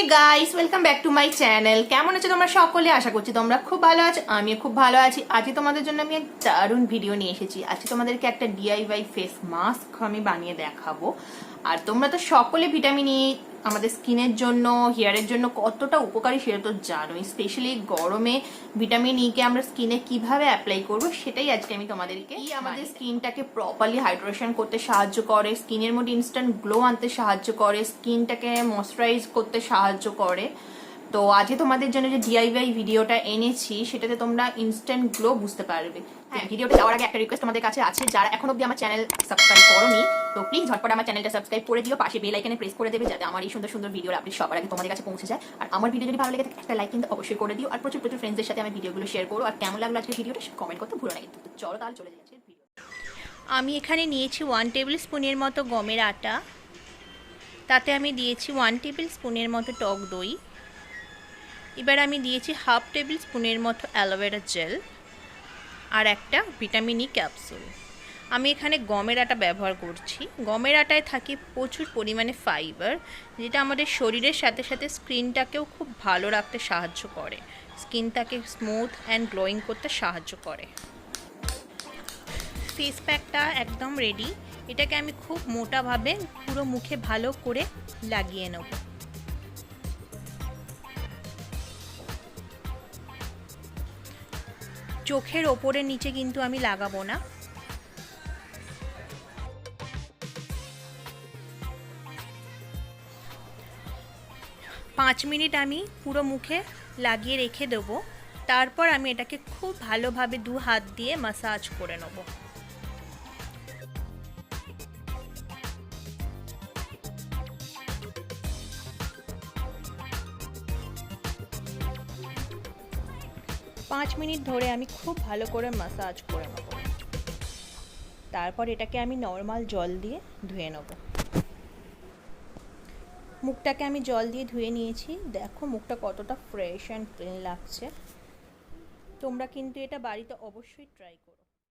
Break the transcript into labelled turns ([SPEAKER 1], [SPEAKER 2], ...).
[SPEAKER 1] Guys, welcome back to my channel. কেমন আছো তোমরা সকলে? আশা করছি তোমরা খুব ভালো আছো, আমিও খুব ভালো আছি। আজকে তোমাদের জন্য আমি এক দারুণ ভিডিও নিয়ে এসেছি। আজকে তোমাদেরকে একটা ডিআইওয়াই ফেস মাস্ক আমি বানিয়ে দেখাবো। আর তোমরা তো সকলে ভিটামিন ই আমাদের স্কিনের জন্য, হেয়ারের জন্য কতটা উপকারী সেটা তো জানোই। স্পেশালি গরমে ভিটামিন ই কে আমরা স্কিনে কিভাবে অ্যাপ্লাই করব সেটাই আজকে আমি তোমাদেরকে। আমাদের স্কিনটাকে প্রপারলি হাইড্রেশন করতে সাহায্য করে, স্কিনের মধ্যে ইনস্ট্যান্ট গ্লো আনতে সাহায্য করে, স্কিনটাকে ময়শ্চারাইজ করতে সাহায্য করে। তো আজকে তোমাদের জন্য যে ডিআইওয়াই ভিডিওটা এনেছি সেটাতে তোমরা ইনস্ট্যান্ট গ্লো বুঝতে পারবে। হ্যাঁ, ভিডিওটা যাওয়ার আগে একটা রিকোয়েস্ট তোমাদের কাছে আছে, যারা এখন অবধি আমার চ্যানেল সাবস্ক্রাইব করোনি তো প্লিজ ঝটপট আমার চ্যানেলটা সাবস্ক্রাইব করে দিও, পাশে বেল আইকনে প্রেস করে দেবে যাতে আমার এই সুন্দর সুন্দর ভিডিওর আপডেট সবার আগে তোমাদের কাছে পৌঁছে যায়। আর আমার ভিডিও যদি ভালো লাগে থাকে একটা লাইক কিন্তু অবশ্যই করে দিও, আর প্রচুর প্রচুর ফ্রেন্ডসদের সাথে আমি ভিডিওগুলো শেয়ার করো। আর কেমন লাগলো আজকে ভিডিওটা কমেন্ট করতে ভুলো না কিন্তু। চলো তাহলে চলে যাচ্ছি ভিডিও। আমি এখানে নিয়েছি 1 টেবিল স্পুনের মতো গমের আটা, তাতে আমি দিয়েছি 1 টেবিল স্পুনের মতো টক দই, এবার আমি দিয়েছি হাফ টেবিল স্পুনের মতো অ্যালোভেরা জেল আর একটা ভিটামিন ই ক্যাপসুল। আমি এখানে গমের আটা ব্যবহার করছি। গমের আটায় থাকে প্রচুর পরিমাণে ফাইবার, যেটা আমাদের শরীরের সাথে সাথে স্কিনটাকেও খুব ভালো রাখতে সাহায্য করে, স্কিনটাকে স্মুথ অ্যান্ড গ্লোয়িং করতে সাহায্য করে। ফেস প্যাকটা একদম রেডি। এটাকে আমি খুব মোটাভাবে পুরো মুখে ভালো করে লাগিয়ে নেব। চোখের ওপরে নিচে কিন্তু আমি লাগাবো না। পাঁচ মিনিট আমি পুরো মুখে লাগিয়ে রেখে দেবো। তারপর আমি এটাকে খুব ভালোভাবে দু হাত দিয়ে ম্যাসাজ করে নেব। পাঁচ মিনিট ধরে আমি খুব ভালো করে ম্যাসাজ করে নেব। তারপর এটাকে আমি নর্মাল জল দিয়ে ধুয়ে নেব। মুখটাকে আমি জল দিয়ে ধুয়ে নিয়েছি। দেখো মুখটা কতটা ফ্রেশ অ্যান্ড ক্লিন লাগছে। তোমরা কিন্তু এটা বাড়িতে অবশ্যই ট্রাই করো।